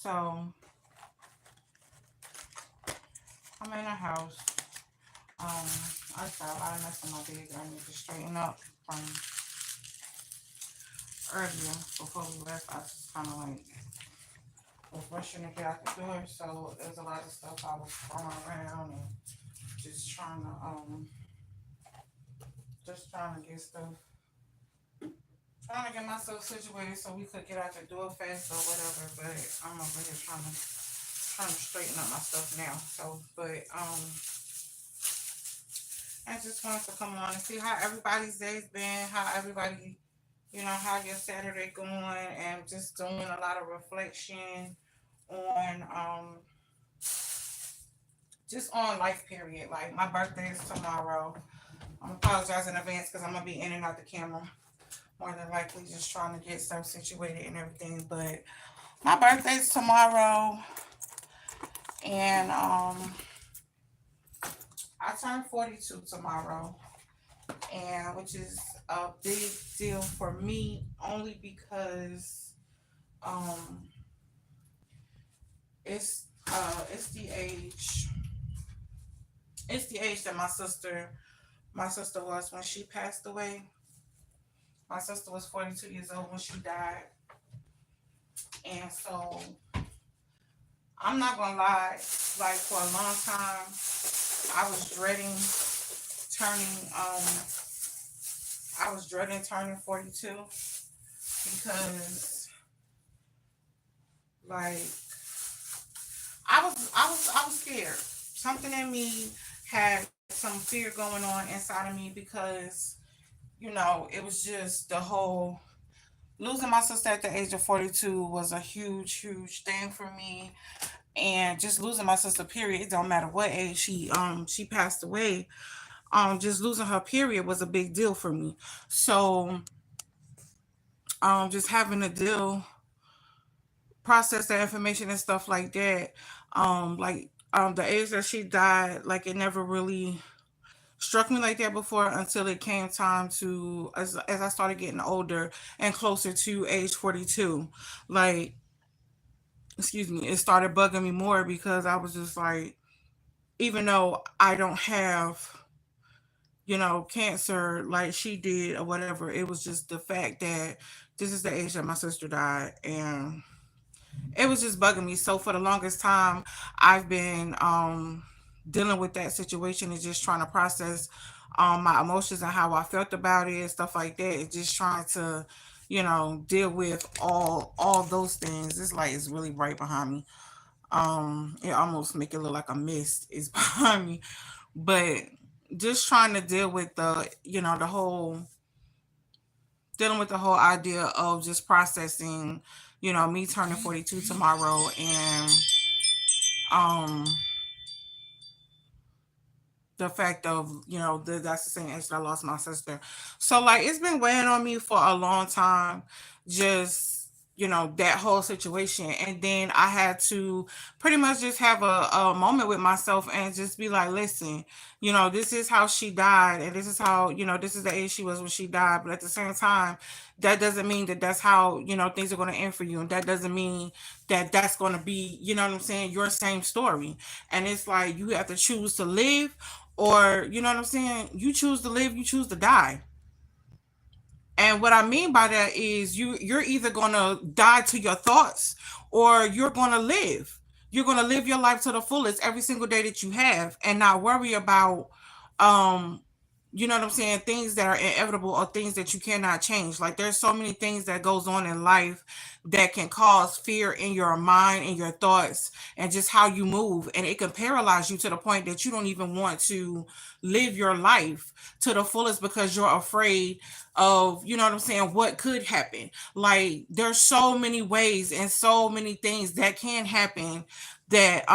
So I'm in the house. I got a lot of mess in my bed that I need to straighten up from earlier before we left. I just kind of like was rushing to get out the door, so there's a lot of stuff I was throwing around and just trying to get stuff, trying to get myself situated so we could get out the door fast or whatever. But I'm over here trying to straighten up my stuff now. So, but I just wanted to come on and see how everybody's day's been, how everybody, how your Saturday going, and just doing a lot of reflection on just on life period. Like my birthday is tomorrow. I'm apologizing in advance because I'm gonna be in and out the camera more than likely, just trying to get stuff situated and everything. But my birthday's tomorrow, and I turn 42 tomorrow, and which is a big deal for me only because um it's the age that my sister was when she passed away. My sister was 42 years old when she died, and so I'm not gonna lie, like for a long time I was dreading turning I was dreading turning 42 because like I was scared. Something in me had some fear going on inside of me because it was just the whole losing my sister at the age of 42 was a huge thing for me, and just losing my sister period, it don't matter what age she passed away. Just losing her period was a big deal for me. So just having to deal process that information and stuff like that. The age that she died, like it never really struck me like that before until it came time to as I started getting older and closer to age 42. Like, excuse me, it started bugging me more because I was just like, even though I don't have cancer like she did or whatever, it was just the fact that this is the age that my sister died, and it was just bugging me. So for the longest time, I've been dealing with that situation and just trying to process my emotions and how I felt about it and stuff like that. And just trying to, deal with all those things. This light is really bright behind me. It almost make it look like a mist is behind me, but just trying to deal with dealing with the whole idea of just processing, me turning 42 tomorrow, and um the fact of that's the same age that I lost my sister. So like it's been weighing on me for a long time, just that whole situation. And then I had to pretty much just have a moment with myself and just be like, listen, this is how she died, and this is how this is the age she was when she died. But at the same time, that doesn't mean that that's how things are going to end for you, and that doesn't mean that that's going to be what I'm saying, your same story. And it's like you have to choose to live, or what I'm saying, you choose to live, you choose to die. And what I mean by that is you're either going to die to your thoughts, or you're going to live. You're going to live your life to the fullest every single day that you have, and not worry about um what I'm saying, things that are inevitable or things that you cannot change. Like there's so many things that goes on in life that can cause fear in your mind and your thoughts and just how you move, and it can paralyze you to the point that you don't even want to live your life to the fullest because you're afraid of what I'm saying, what could happen. Like there's so many ways and so many things that can happen that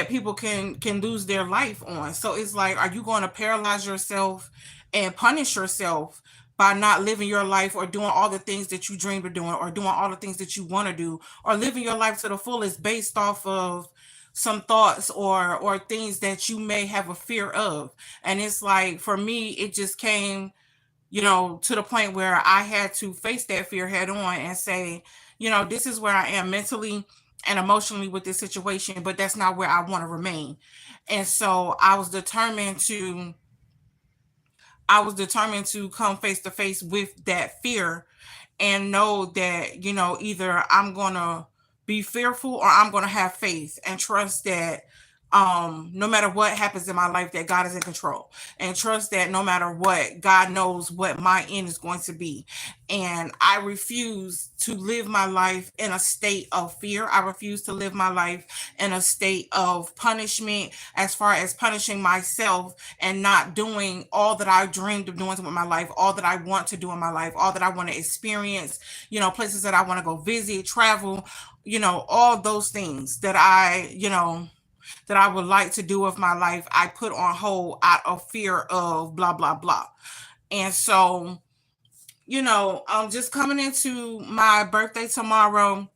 people can lose their life on. So it's like, are you going to paralyze yourself and punish yourself by not living your life, or doing all the things that you dreamed of doing, or doing all the things that you want to do, or living your life to the fullest based off of some thoughts or things that you may have a fear of? And it's like, for me, it just came to the point where I had to face that fear head on and say, this is where I am mentally. and emotionally with this situation, but that's not where I want to remain. And so I was determined to come face to face with that fear and know that, either I'm going to be fearful or I'm going to have faith and trust that no matter what happens in my life, that God is in control, and trust that no matter what, God knows what my end is going to be. And I refuse to live my life in a state of fear. I refuse to live my life in a state of punishment, as far as punishing myself and not doing all that I dreamed of doing with my life, all that I want to do in my life, all that I want to experience, places that I want to go visit, travel, all those things that I would like to do with my life, I put on hold out of fear of blah, blah, blah. And so, just coming into my birthday tomorrow,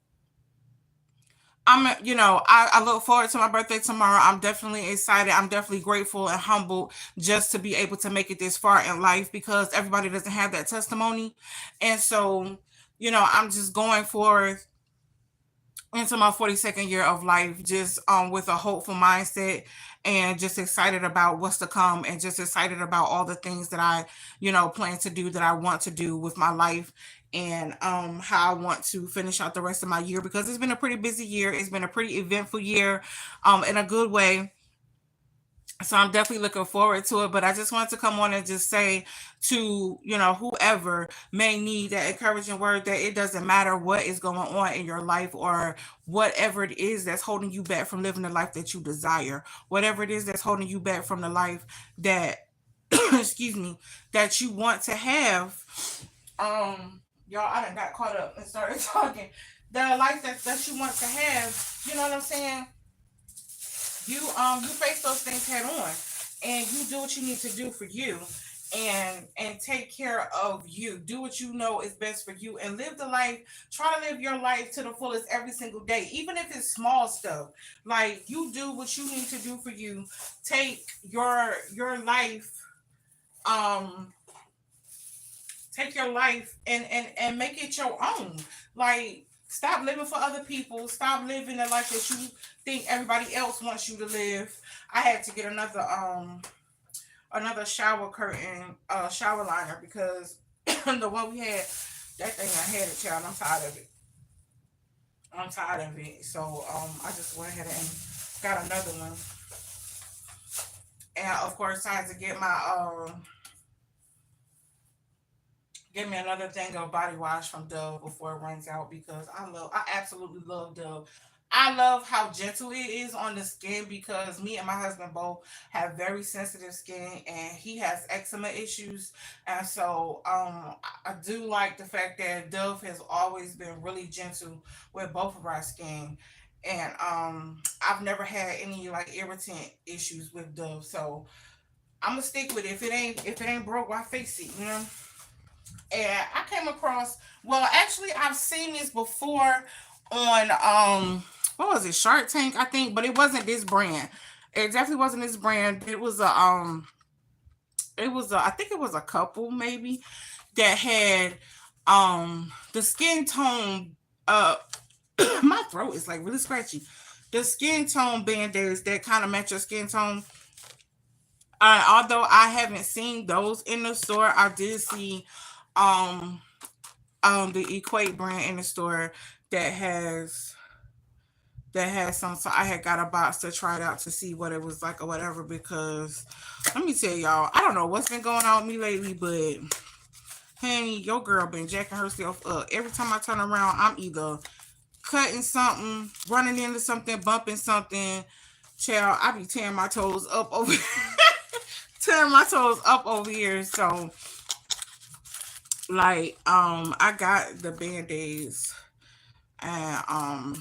I look forward to my birthday tomorrow. I'm definitely excited. I'm definitely grateful and humbled just to be able to make it this far in life, because everybody doesn't have that testimony. And so, I'm just going forth into my 42nd year of life, just with a hopeful mindset, and just excited about what's to come, and just excited about all the things that I plan to do, that I want to do with my life, and how I want to finish out the rest of my year, because it's been a pretty busy year. It's been a pretty eventful year, in a good way. So I'm definitely looking forward to it. But I just wanted to come on and just say to, whoever may need that encouraging word, that it doesn't matter what is going on in your life, or whatever it is that's holding you back from living the life that you desire, whatever it is that's holding you back from the life that excuse me, that you want to have. Y'all, I done got caught up and started talking. The life that you want to have, you know what I'm saying? You face those things head on, and you do what you need to do for you, and take care of you. Do what you know is best for you, and live the life. Try to live your life to the fullest every single day, even if it's small stuff. Like, you do what you need to do for you. Take your life, um take your life, and make it your own. Like, stop living for other people. Stop living the life that you think everybody else wants you to live. I had to get another shower curtain, shower liner, because the one we had, that thing, I had it, child. I'm tired of it. I'm tired of it. So I just went ahead and got another one. And of course, I had to get me another thing of body wash from Dove before it runs out, because I absolutely love Dove. I love how gentle it is on the skin, because me and my husband both have very sensitive skin, and he has eczema issues. And so I do like the fact that Dove has always been really gentle with both of our skin. And I've never had any like irritant issues with Dove. So I'm gonna stick with it. If it ain't broke, why fix it? And I came across, well, actually I've seen this before on what was it, Shark Tank, I think, but it wasn't this brand. It definitely wasn't this brand. It was a I think it was a couple, maybe, that had the skin tone, uh my throat is like really scratchy. The skin tone band-aids that kind of match your skin tone. Although I haven't seen those in the store, I did see um the Equate brand in the store that has some. So I had got a box to try it out to see what it was like or whatever, because let me tell y'all, I don't know what's been going on with me lately, but honey, your girl been jacking herself up. Every time I turn around, I'm either cutting something, running into something, bumping something. Child, I be tearing my toes up over tearing my toes up over here. So, like, I got the band-aids, and I'm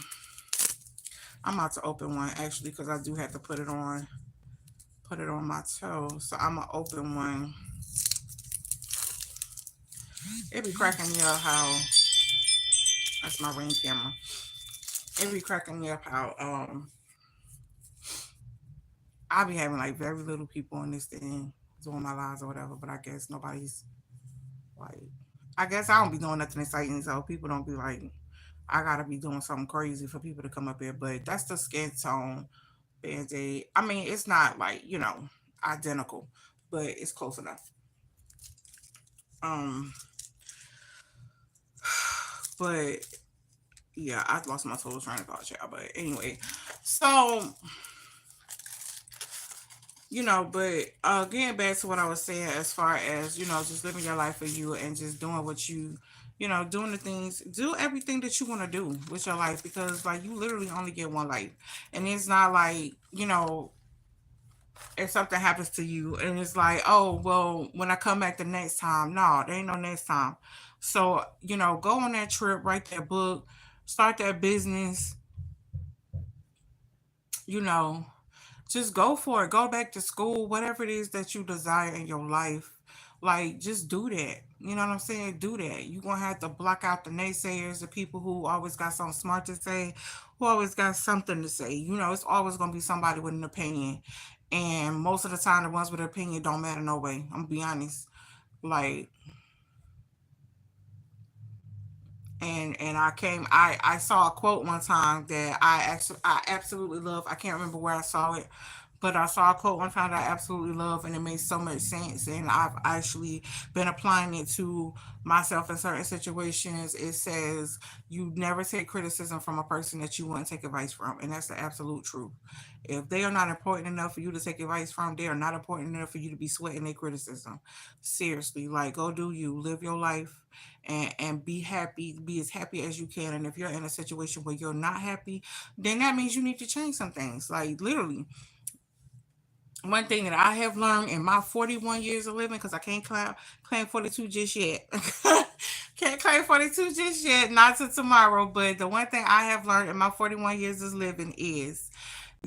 about to open one, actually, because I do have to put it on my toe. So I'm gonna open one. It be cracking me up how that's my ring camera. It be cracking me up how I be having like very little people on this thing doing my lives or whatever, but I guess nobody's like, I guess I don't be doing nothing exciting, so people don't be like I gotta be doing something crazy for people to come up here. But that's the skin tone Band-Aid. I mean, it's not like, identical, but it's close enough. Um, but yeah, I lost my total train of thought, y'all. But anyway, so but getting back to what I was saying, as far as just living your life for you and just doing what doing the things, do everything that you want to do with your life, because like you literally only get one life, and it's not like if something happens to you and it's like, oh well, when I come back the next time, no, there ain't no next time. So go on that trip, write that book, start that business, you know just go for it. Go back to school, whatever it is that you desire in your life. Like, just do that. You know what I'm saying? Do that. You're going to have to block out the naysayers, the people who always got something smart to say, who always got something to say. It's always going to be somebody with an opinion. And most of the time, the ones with an opinion don't matter no way. I'm going to be honest. Like, and I saw a quote one time that I absolutely love. I can't remember where I saw it, but I saw a quote one time that I absolutely love, and it made so much sense, and I've actually been applying it to myself in certain situations. It says, you never take criticism from a person that you wouldn't take advice from, and that's the absolute truth. If they are not important enough for you to take advice from, they are not important enough for you to be sweating their criticism. Seriously, like, go do you, live your life, and be happy, be as happy as you can. And if you're in a situation where you're not happy, then that means you need to change some things. Like, literally, one thing that I have learned in my 41 years of living, because I can't claim 42 just yet. Can't claim 42 just yet, not till tomorrow. But the one thing I have learned in my 41 years of living is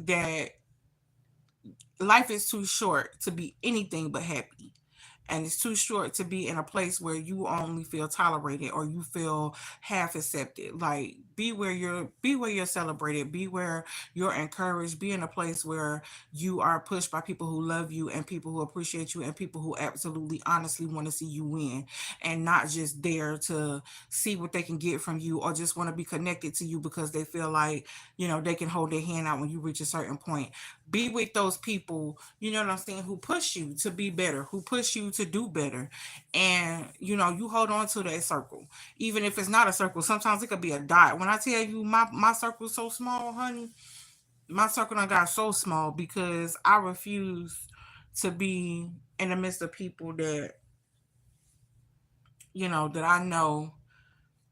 that life is too short to be anything but happy, and it's too short to be in a place where you only feel tolerated or you feel half accepted. Like, be where you're celebrated, be where you're encouraged, be in a place where you are pushed by people who love you and people who appreciate you and people who absolutely honestly want to see you win, and not just there to see what they can get from you, or just want to be connected to you because they feel like they can hold their hand out when you reach a certain point. Be with those people, you know what I'm saying, who push you to be better, who push you to do better. And you hold on to that circle. Even if it's not a circle, sometimes it could be a dot. When I tell you my circle's so small, honey, my circle done got so small because I refuse to be in the midst of people that I know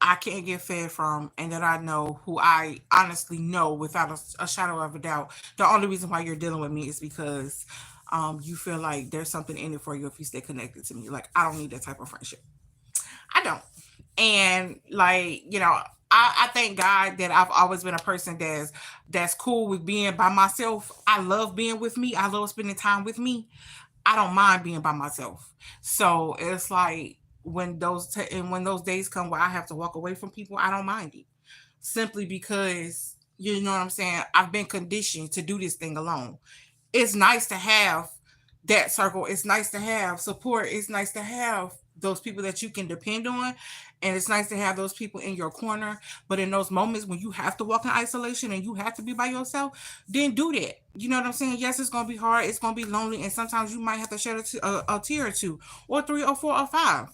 I can't get fed from, and that I know, who I honestly know without a shadow of a doubt, the only reason why you're dealing with me is because you feel like there's something in it for you if you stay connected to me. Like, I don't need that type of friendship. I don't. And like, I thank God that I've always been a person that's cool with being by myself. I love being with me. I love spending time with me. I don't mind being by myself. So it's like, and when those days come where I have to walk away from people, I don't mind it. Simply because, you know what I'm saying, I've been conditioned to do this thing alone. It's nice to have that circle. It's nice to have support. It's nice to have those people that you can depend on. And it's nice to have those people in your corner. But in those moments when you have to walk in isolation and you have to be by yourself, then do that. You know what I'm saying? Yes, it's going to be hard. It's going to be lonely. And sometimes you might have to shed a tear or two, or three, or four, or five.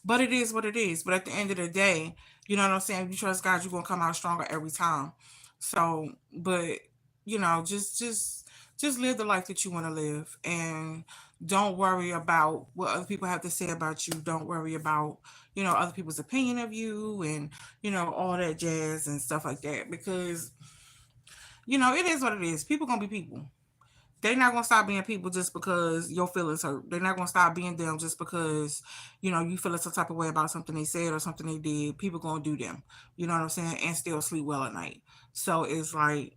But it is what it is. But at the end of the day, you know what I'm saying? If you trust God, you're gonna come out stronger every time. So, but just live the life that you want to live, and don't worry about what other people have to say about you. Don't worry about other people's opinion of you, and all that jazz and stuff like that, because it is what it is. People gonna be people. They're not gonna stop being people just because your feelings hurt. They're not gonna stop being them just because you feel some type of way about something they said or something they did. People gonna do them. You know what I'm saying, and still sleep well at night. So it's like,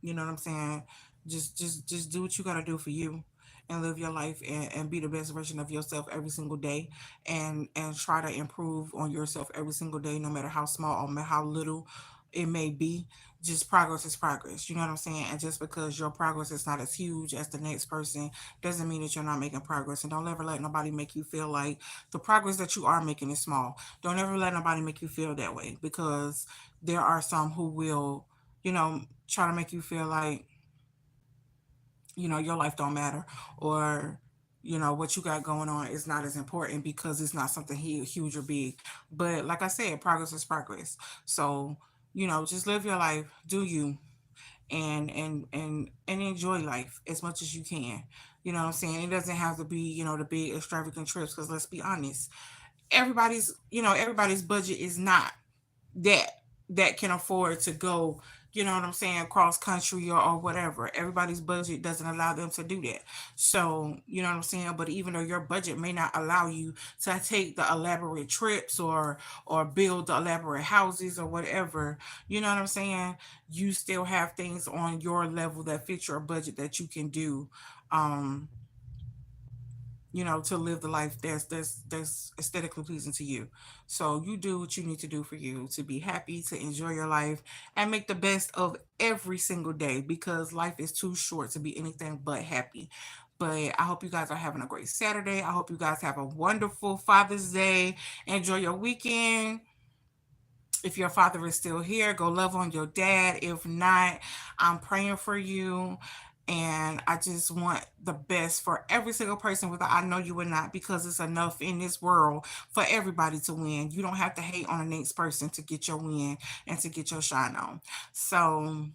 you know what I'm saying. Just do what you gotta do for you, and live your life, and be the best version of yourself every single day, and try to improve on yourself every single day, no matter how small or how little it may be, just progress is progress. You know what I'm saying? And just because your progress is not as huge as the next person doesn't mean that you're not making progress. And don't ever let nobody make you feel like the progress that you are making is small. Don't ever let nobody make you feel that way, because there are some who will, try to make you feel like, your life don't matter, or what you got going on is not as important because it's not something huge or big. But like I said, progress is progress. So just live your life, do you, and enjoy life as much as you can. You know what I'm saying? It doesn't have to be the big extravagant trips, because let's be honest, everybody's budget is not that that can afford to go, what I'm saying, cross country, or whatever. Everybody's budget doesn't allow them to do that. So, you know what I'm saying? But even though your budget may not allow you to take the elaborate trips, or build the elaborate houses or whatever, you know what I'm saying? You still have things on your level that fit your budget that you can do. Um, to live the life that's aesthetically pleasing to you. So you do what you need to do for you to be happy, to enjoy your life, and make the best of every single day, because life is too short to be anything but happy. But I hope you guys are having a great Saturday. I hope you guys have a wonderful Father's Day. Enjoy your weekend. If your father is still here, go love on your dad. If not, I'm praying for you. And I just want the best for every single person. Whether I know you or not, because it's enough in this world for everybody to win. You don't have to hate on the next person to get your win and to get your shine on. So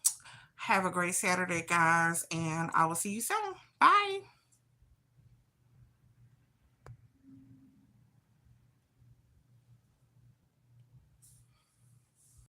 have a great Saturday, guys, and I will see you soon. Bye.